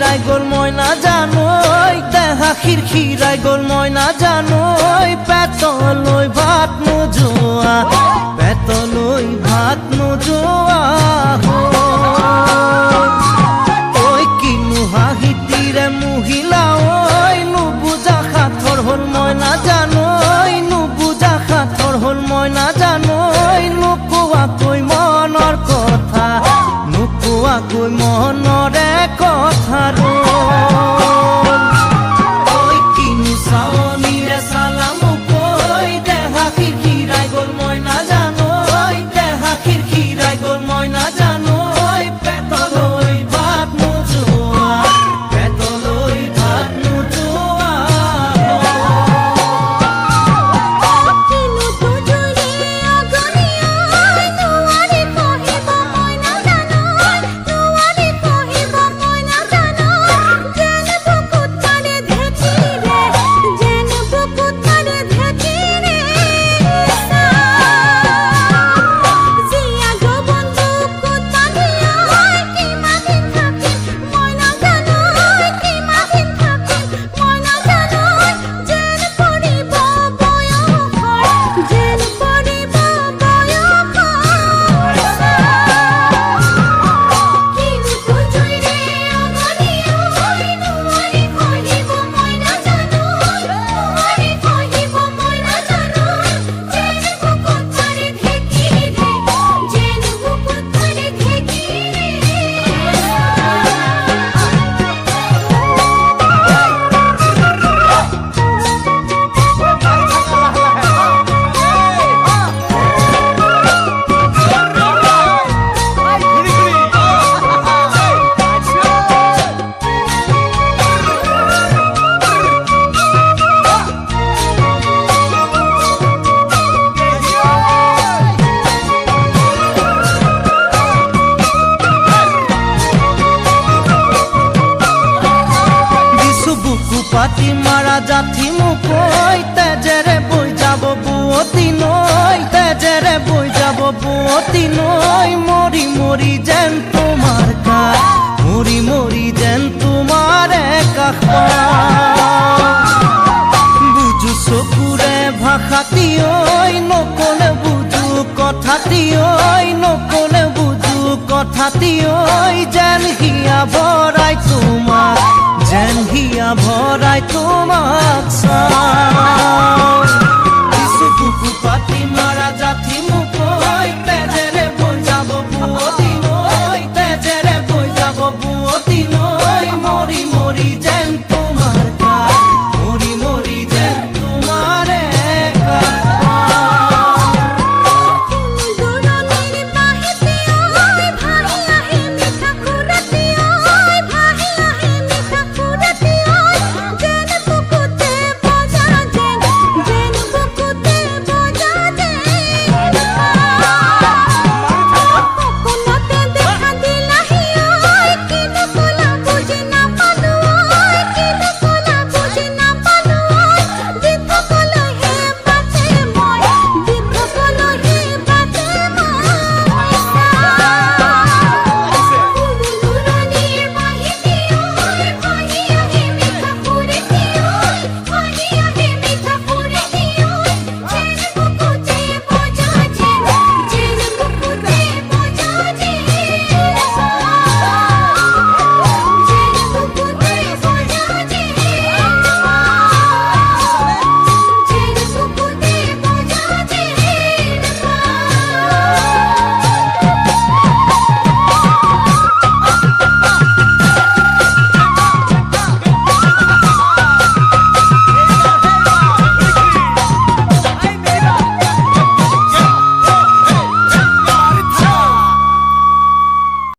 খিরখিরাই গোল ময়না জানোই দেহা খিরখিরাই গোল ময়না জানোই পেতলই ভাত নোজোয়া পেতলই ভাত নোজোয়া ওই কিনু হাহিতিরে মহিলা ওই নুবুজা খাথর হল ময়না জানোই নুবুজা খাথর হল ময়না জানোই নুকুয়া কই মনৰ কথা নুকুয়া কই মনৰে কথা ওই কিনু চাৱনীৰে চালামু কৈ দেহা খিৰখিৰাই গল ময়না জানোই দেহা খিৰখিৰাই গল ময়না জানোই পেটলৈ ভাত নোজোৱা পেটলৈ ভাত নোজোৱা পাতি মারা জাথি মুকই তেজেরে বই যাব বুয়তি নই তেজেরে বই যাব বুয়তি নই মরি মরি যেন তোমার কাজ মরি মরি যেন তোমার কাষ বুঝু চকুরে ভাষাতি ঐ নকলে বুঝু কথাতি ঐ নকলে বুঝু কথাতি ঐ যেন হিয়া ভৰাই তোমাক যেন হিয়া ভৰাই তোমাক